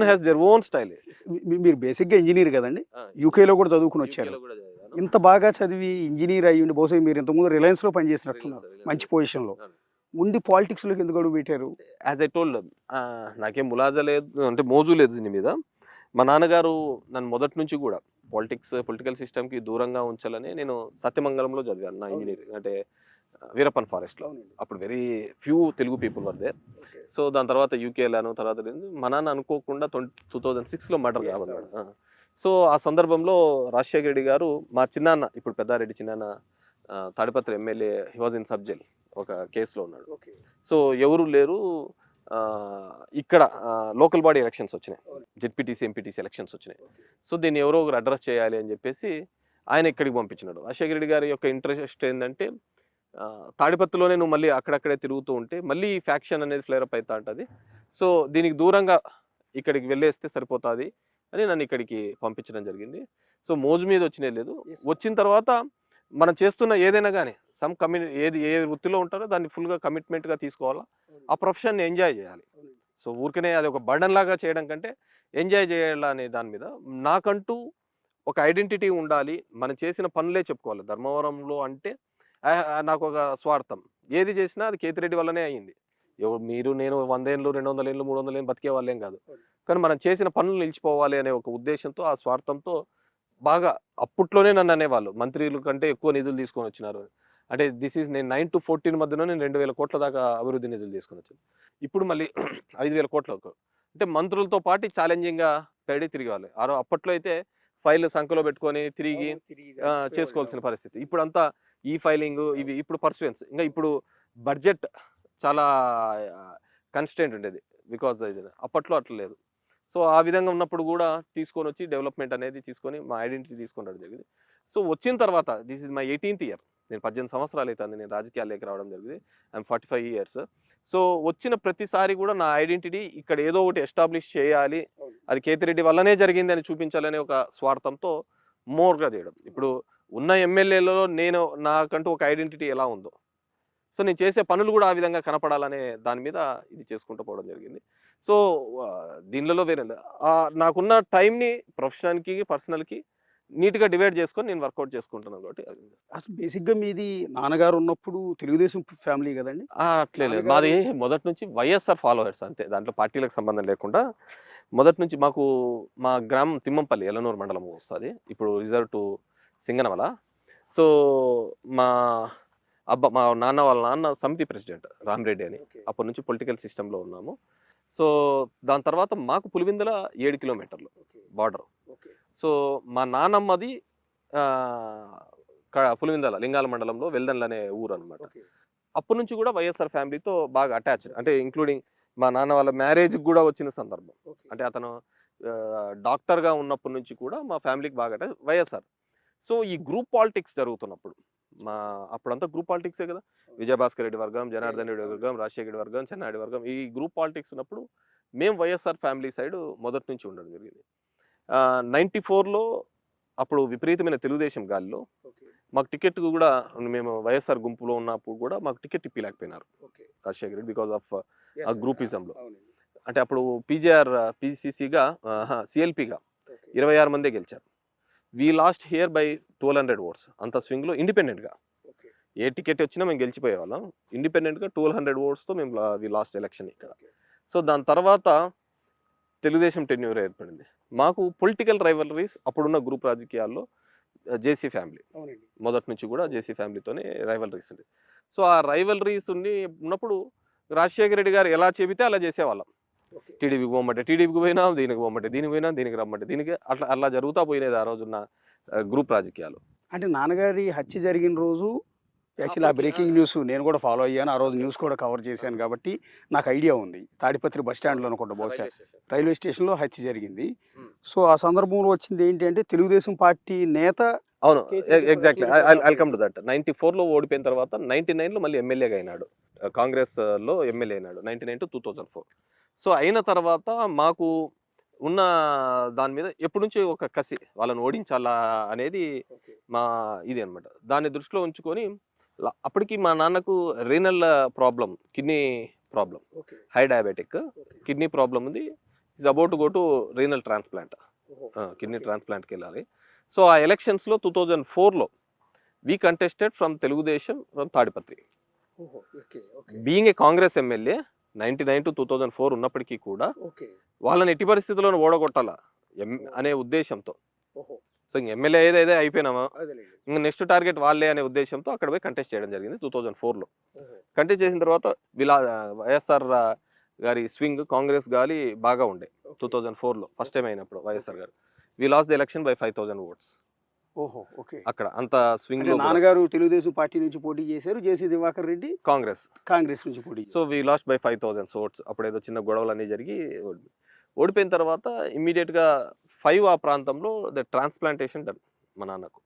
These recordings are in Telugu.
Has their own style. మీరు బేసిక్‌గా ఇంజినీర్ కదండీ! యూకేలో కూడా చదువుకొని వచ్చారు. యూకేలో కూడా చదివాను. ఇంత బాగా చదివి ఇంజినీర్ అయ్యుండి బహుశా మీరు ఇంతకుముందు రిలయన్స్‌లో పనిచేసినట్టున్నారు. మంచి పొజిషన్‌లో. ఉండి పాలిటిక్స్‌లోకి ఎందుకు అడుగు పెట్టారు? యాజ్ ఐ టోల్డ్ నాకేం ములాజా లేదు, అంటే మోజు లేదు దీని మీద. మా నాన్నగారు నన్ను మొదటి నుంచి కూడా పొలిటికల్ సిస్టమ్‌కి దూరంగా ఉంచాలని నేను సత్యమంగళంలో చదివాను నా ఇంజినీరింగ్. అంటే వీరప్పన్ ఫారెస్ట్‌లో. అప్పుడు very few Telugu people were there. So దాని తర్వాత యూకే వెళ్ళాను. తర్వాత మా నాన్న అనుకోకుండా 2006లో మర్డర్ కాబడ్డాడు. సో ఆ సందర్భంలో రాజశేఖర రెడ్డి గారు మా చిన్నాన్న, ఇప్పుడు పెద్దారెడ్డి చిన్నాన్న, Tadipatri MLA, he was in sub jail ఒక కేసులో ఉన్నాడు. సో ఎవరు లేరు. ఇక్కడ లోకల్ బాడీ ఎలక్షన్స్ వచ్చినాయి, జెడ్పీటీసీ ఎంపీటీసీ ఎలక్షన్స్ వచ్చినాయి. సో దీన్ని ఎవరో ఒకరు అడ్రస్ చేయాలి అని చెప్పేసి ఆయన ఇక్కడికి పంపించినాడు. రాజశేఖర రెడ్డి గారి యొక్క ఇంట్రెస్ట్ ఏంటంటే తాడిపత్రిలోనే నువ్వు మళ్ళీ అక్కడక్కడే తిరుగుతూ ఉంటే మళ్ళీ ఫ్యాక్షన్ అనేది ఫ్లేర్ అప్ అవుతా ఉంటుంది. సో దీనికి దూరంగా ఇక్కడికి వెళ్ళేస్తే సరిపోతుంది అని నన్ను ఇక్కడికి పంపించడం జరిగింది. సో మోజు మీద వచ్చినే లేదు. వచ్చిన తర్వాత మనం చేస్తున్న ఏదైనా కానీ ఏ వృత్తిలో ఉంటారో దాన్ని ఫుల్గా కమిట్మెంట్గా తీసుకోవాలా, ఆ ప్రొఫెషన్ని ఎంజాయ్ చేయాలి. సో ఊరికనే అది ఒక బర్డన్ లాగా చేయడం కంటే ఎంజాయ్ చేయాలా అనే దాని మీద నాకంటూ ఒక ఐడెంటిటీ ఉండాలి. మనం చేసిన పనులే చెప్పుకోవాలి. ధర్మవరంలో అంటే నాకు ఒక స్వార్థం, ఏది చేసినా అది కేతిరెడ్డి వల్లనే అయ్యింది. మీరు నేను 100 ఏళ్ళు 200 ఏళ్ళు 300 ఏళ్ళు బతికే వాళ్ళేం కాదు. కానీ మనం చేసిన పనులు నిలిచిపోవాలి అనే ఒక ఉద్దేశంతో, ఆ స్వార్థంతో బాగా అప్పట్లోనే నన్ను అనేవాళ్ళు, మంత్రుల కంటే ఎక్కువ నిధులు తీసుకొని వచ్చినారు. అంటే నేను 9 to 14 మధ్యలో నేను 2000 కోట్ల దాకా అభివృద్ధి నిధులు తీసుకొని వచ్చాను. ఇప్పుడు మళ్ళీ 5000 కోట్లకు, అంటే మంత్రులతో పాటు ఛాలెంజింగ్గా పెడి తిరిగాలి. అప్పట్లో అయితే ఫైల్ సంఖ్యలో పెట్టుకొని తిరిగి చేసుకోవాల్సిన పరిస్థితి. ఇప్పుడంతా ఈ ఫైలింగ్ ఇవి. ఇప్పుడు పర్సువెన్స్, ఇంకా ఇప్పుడు బడ్జెట్ చాలా కన్స్టెంట్ ఉండేది బికాజ్ ఇది. అప్పట్లో అట్లా లేదు. సో ఆ విధంగా ఉన్నప్పుడు కూడా తీసుకొని వచ్చి డెవలప్మెంట్ అనేది తీసుకొని మా ఐడెంటిటీ తీసుకుని జరిగింది. సో వచ్చిన తర్వాత this is my 18th year. నేను 18 సంవత్సరాలు అవుతుంది నేను రాజకీయాల్లోకి రావడం జరిగింది. I'm 45 years. సో వచ్చిన ప్రతిసారి కూడా నా ఐడెంటిటీ ఇక్కడ ఏదో ఒకటి ఎస్టాబ్లిష్ చేయాలి, అది కేతిరెడ్డి వల్లనే జరిగింది అని చూపించాలనే ఒక స్వార్థంతో మోర్గా చేయడం. ఇప్పుడు ఉన్న ఎమ్మెల్యేలలో నేను నాకంటూ ఒక ఐడెంటిటీ ఎలా ఉందో, సో నేను చేసే పనులు కూడా ఆ విధంగా కనపడాలనే దాని మీద ఇది చేసుకుంటూ పోవడం జరిగింది. సో దీనిలో వేరే నాకున్న టైంని ప్రొఫెషన్కి పర్సనల్కి నీట్గా డివైడ్ చేసుకొని నేను వర్కౌట్ చేసుకుంటున్నాను. కాబట్టి అసలు బేసిక్‌గా మీది నాన్నగారు ఉన్నప్పుడు తెలుగుదేశం ఫ్యామిలీ కదండీ! అట్లే లేదు, మాది మొదటి నుంచి వైఎస్ఆర్ ఫాలోవర్స్ అంతే. దాంట్లో పార్టీలకు సంబంధం లేకుండా మొదటి నుంచి మాకు మా గ్రామం తిమ్మంపల్లి, ఎల్లనూరు మండలం వస్తుంది. ఇప్పుడు రిజర్వ్ టు సింగనమల. సో మా మా నాన్న వాళ్ళ నాన్న సమితి ప్రెసిడెంట్ రామిరెడ్డి అని. అప్పటి నుంచి పొలిటికల్ సిస్టంలో ఉన్నాము. సో దాని తర్వాత మాకు పులివెందుల 7 కిలోమీటర్లు బార్డర్. సో మా నాన్నమ్మది పులివెందుల లింగాల మండలంలో వెల్దన్లు అనే ఊరు అనమాట. అప్పటి నుంచి కూడా వైఎస్ఆర్ ఫ్యామిలీతో బాగా అటాచ్డ్, అంటే ఇంక్లూడింగ్ మా నాన్న వాళ్ళ మ్యారేజ్కి కూడా వచ్చిన సందర్భం. అంటే అతను డాక్టర్గా ఉన్నప్పటి నుంచి కూడా మా ఫ్యామిలీకి బాగా అటాచ్ వైఎస్ఆర్. సో ఈ గ్రూప్ పాలిటిక్స్ జరుగుతున్నప్పుడు అప్పుడంతా గ్రూప్ పాలిటిక్సే కదా. విజయభాస్కర్ రెడ్డి వర్గం, జనార్దన్ రెడ్డి వర్గం, రాజశేఖర రెడ్డి వర్గం, చెన్నారెడ్డి వర్గం, ఈ గ్రూప్ పాలిటిక్స్ ఉన్నప్పుడు మేము వైఎస్ఆర్ ఫ్యామిలీ సైడ్ మొదటి నుంచి ఉండడం జరిగింది. 94లో అప్పుడు విపరీతమైన తెలుగుదేశం గాలిలో మాకు టికెట్ కూడా, మేము వైఎస్ఆర్ గుంపులో ఉన్నప్పుడు కూడా మాకు టికెట్ ఇప్పలేకపోయినారు రాజశేఖర రెడ్డి బికాస్ ఆఫ్ ఆ గ్రూపిజంలో. అంటే అప్పుడు పీసీసీగా సిఎల్పిగా 26 మందే గెలిచారు. We lost here by 1200 votes. అంత స్వింగ్లో ఇండిపెండెంట్గా ఏ టికెట్ వచ్చినా మేము గెలిచిపోయేవాళ్ళం. ఇండిపెండెంట్గా 1200 votes మేము వీ లాస్ట్ ఎలక్షన్ ఇక్కడ. సో దాని తర్వాత తెలుగుదేశం టెన్యూర్ ఏర్పడింది. మాకు పొలిటికల్ రైవలరీస్ అప్పుడున్న గ్రూప్ రాజకీయాల్లో జేసీ ఫ్యామిలీ మొదటి నుంచి కూడా జేసీ ఫ్యామిలీతోనే రైవలరీస్ ఉంది. సో ఆ రైవలరీస్ ఉన్నప్పుడు రాజశేఖర రెడ్డి గారు ఎలా చెబితే అలా చేసేవాళ్ళం. టీడీపీకి పోమంటే టీడీపీకి పోయినా, దీనికి పోమంటే దీనికి పోయినా, దీనికి రమ్మంటే దీనికి, అట్లా జరుగుతూ పోయినది ఆ రోజున్న గ్రూప్ రాజకీయాలు. అంటే నాన్నగారి హత్య జరిగిన రోజు యాక్చువల్లీ ఆ బ్రేకింగ్ న్యూస్ నేను కూడా ఫాలో అయ్యాను. ఆ రోజు న్యూస్ కూడా కవర్ చేశాను కాబట్టి నాకు ఐడియా ఉంది. తాడిపత్రి బస్ స్టాండ్లో అనుకుంటా, బహుశా రైల్వే స్టేషన్లో హత్య జరిగింది. సో ఆ సందర్భంలో వచ్చింది ఏంటి అంటే తెలుగుదేశం పార్టీ నేత. అవును, exactly. I come to that. 94లో ఓడిపోయిన తర్వాత 99లో మళ్ళీ ఎమ్మెల్యేగా అయినాడు, కాంగ్రెస్లో ఎమ్మెల్యే అయినాడు 99 to 2004. సో అయిన తర్వాత మాకు ఉన్న దాని మీద ఎప్పటి నుంచి ఒక కసి, వాళ్ళని ఓడించాలా అనేది మా ఇది అనమాట. దాన్ని దృష్టిలో ఉంచుకొని అప్పటికి మా నాన్నకు renal problem, kidney problem, high diabetic kidney problem ఉంది. Is about to go to renal transplant, kidney ట్రాన్స్ప్లాంట్కి వెళ్ళాలి. సో ఆ ఎలక్షన్స్లో 2004లో we contested from Telugu Desam from Tadipatri. Being a Congress MLA 99 to 2004 ఉన్నప్పటికీ కూడా వాళ్ళని ఎట్టి పరిస్థితుల్లోనూ ఓడగొట్టాలా అనే ఉద్దేశంతో, సో ఇంక ఎమ్మెల్యే ఏదైతే అయిపోయినామా ఇంకా నెక్స్ట్ టార్గెట్ వాళ్ళే అనే ఉద్దేశంతో అక్కడ పోయి కంటెస్ట్ చేయడం జరిగింది 2004లో. కంటెస్ట్ చేసిన తర్వాత వైఎస్ఆర్ గారి స్వింగ్ కాంగ్రెస్ గాలి బాగా ఉండే 2004లో ఫస్ట్ టైం అయినప్పుడు YSR garu. We lost the election by 5,000 votes. అక్కడ అంత స్వింగ్ లో నాన్నగారు తెలుగుదేశం పార్టీ నుంచి పోటీ చేశారు, జేసీ దివాకర్ రెడ్డి కాంగ్రెస్ నుంచి పోటీ. So we lost by 5,000 votes. అప్పుడు ఏదో చిన్న గొడవలు అన్ని జరిగి ఓడిపోయిన తర్వాత ఇమ్మీడియట్ గా 5 ఆ ప్రాంతంలో ద ట్రాన్స్ప్లాంటేషన్ డన్. మా నాన్నకు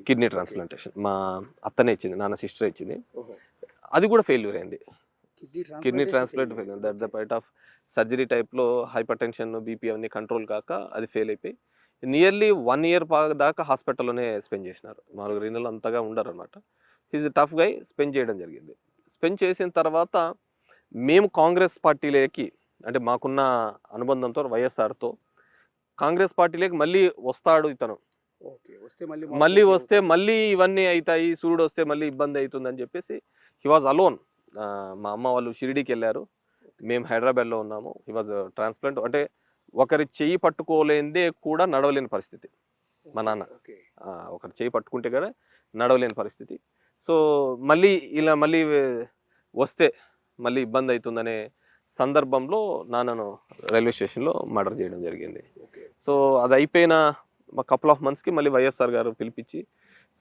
కిడ్నీ ట్రాన్స్ప్లాంటేషన్ మా అత్తనే ఇచ్చింది, నాన్న సిస్టర్ ఇచ్చింది. అది కూడా ఫెయిల్యూర్ అయింది. కిడ్నీ ట్రాన్స్ప్లాంట్ ఫెయిల్ అయింది. That the part of surgery టైప్లో హైపర్ టెన్షన్ బీపీ అవన్నీ కంట్రోల్ కాక అది ఫెయిల్ అయిపోయి నియర్లీ 1 year దాకా హాస్పిటల్లోనే స్పెండ్ చేసినారు. 4 రీనలు అంతగా ఉండరు అనమాట. Is tough guy. స్పెండ్ చేయడం జరిగింది. స్పెండ్ చేసిన తర్వాత మేము కాంగ్రెస్ పార్టీలోకి, అంటే మాకున్న అనుబంధంతో వైఎస్ఆర్తో కాంగ్రెస్ పార్టీలోకి మళ్ళీ వస్తాడు ఇతను, మళ్ళీ వస్తే మళ్ళీ ఇవన్నీ అవుతాయి, సూర్యుడు వస్తే మళ్ళీ ఇబ్బంది అవుతుందని చెప్పేసి హీ వాజ్ అలోన్. మా అమ్మ వాళ్ళు షిరిడీకి వెళ్ళారు, మేము హైదరాబాద్లో ఉన్నాము. హీ వాజ్ ట్రాన్స్ప్లాంట్, అంటే ఒకరి చెయ్యి పట్టుకోలేనిదే కూడా నడవలేని పరిస్థితి మా నాన్న. ఒకరి చెయ్యి పట్టుకుంటే కూడా నడవలేని పరిస్థితి. సో మళ్ళీ ఇలా మళ్ళీ వస్తే మళ్ళీ ఇబ్బంది అవుతుందనే సందర్భంలో నాన్నను రైల్వే స్టేషన్లో మర్డర్ చేయడం జరిగింది. సో అది అయిపోయిన కపుల్ ఆఫ్ మంత్స్కి మళ్ళీ వైఎస్ఆర్ గారు పిలిపించి,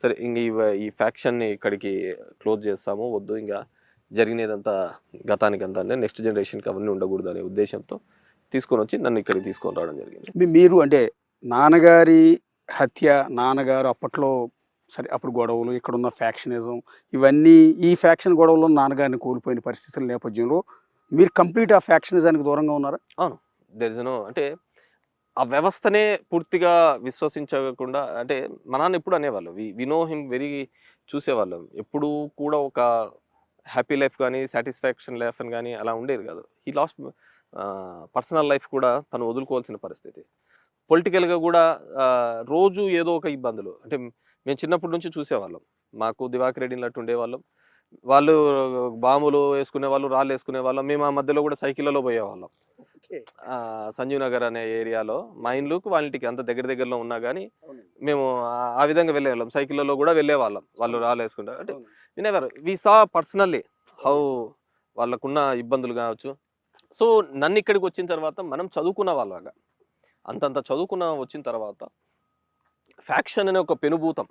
సరే ఇంక ఈ ఫ్యాక్షన్ని ఇక్కడికి క్లోజ్ చేస్తాము, వద్దు ఇంకా జరిగినదంతా గతానికి అంతా, అంటే నెక్స్ట్ జనరేషన్కి అవన్నీ ఉండకూడదు అనే ఉద్దేశంతో తీసుకొని వచ్చి నన్ను ఇక్కడికి తీసుకొని రావడం జరిగింది. మీరు అంటే నాన్నగారి హత్య, నాన్నగారు అప్పట్లో సరే అప్పుడు గొడవలు, ఇక్కడున్న ఫ్యాక్షనిజం, ఇవన్నీ ఈ ఫ్యాక్షన్ గొడవలో నాన్నగారిని కోల్పోయిన పరిస్థితుల నేపథ్యంలో మీరు కంప్లీట్ ఆ ఫ్యాక్షనిజానికి దూరంగా ఉన్నారా? అవును, దెర్ ఇస్ నో, అంటే ఆ వ్యవస్థనే పూర్తిగా విశ్వసించకుండా, అంటే మా నాన్న ఎప్పుడు అనేవాళ్ళు, వి నో హిమ్ వెరీ, చూసేవాళ్ళం ఎప్పుడు కూడా ఒక హ్యాపీ లైఫ్ కానీ సాటిస్ఫాక్షన్ లైఫ్ అని కానీ అలా ఉండేది కాదు. హీ లాస్ట్ పర్సనల్ లైఫ్ కూడా తను వదులుకోవాల్సిన పరిస్థితి. పొలిటికల్గా కూడా రోజు ఏదో ఒక ఇబ్బందులు. అంటే మేము చిన్నప్పటి నుంచి చూసేవాళ్ళం, మాకు దివాకర్ రెడ్డి అట్టు ఉండేవాళ్ళం, వాళ్ళు బాంబులు వేసుకునే వాళ్ళు, రాళ్ళు వేసుకునే వాళ్ళం, మేము ఆ మధ్యలో కూడా సైకిళ్ళలో పోయేవాళ్ళం. సంజీవ్ నగర్ అనే ఏరియాలో మా ఇండ్లుకు వాళ్ళ ఇంటికి అంత దగ్గరలో ఉన్నా కానీ మేము ఆ విధంగా వెళ్ళేవాళ్ళం, సైకిళ్ళలో కూడా వెళ్ళేవాళ్ళం, వాళ్ళు రాళ్ళు వేసుకుంటా. అంటే వినేవారు, వి సా పర్సనల్లీ హౌ వాళ్ళకున్న ఇబ్బందులు కావచ్చు. సో నన్ను ఇక్కడికి వచ్చిన తర్వాత మనం చదువుకున్న వాళ్ళగా అంతంత చదువుకున్న వచ్చిన తర్వాత ఫ్యాక్షన్ అనే ఒక పెనుభూతం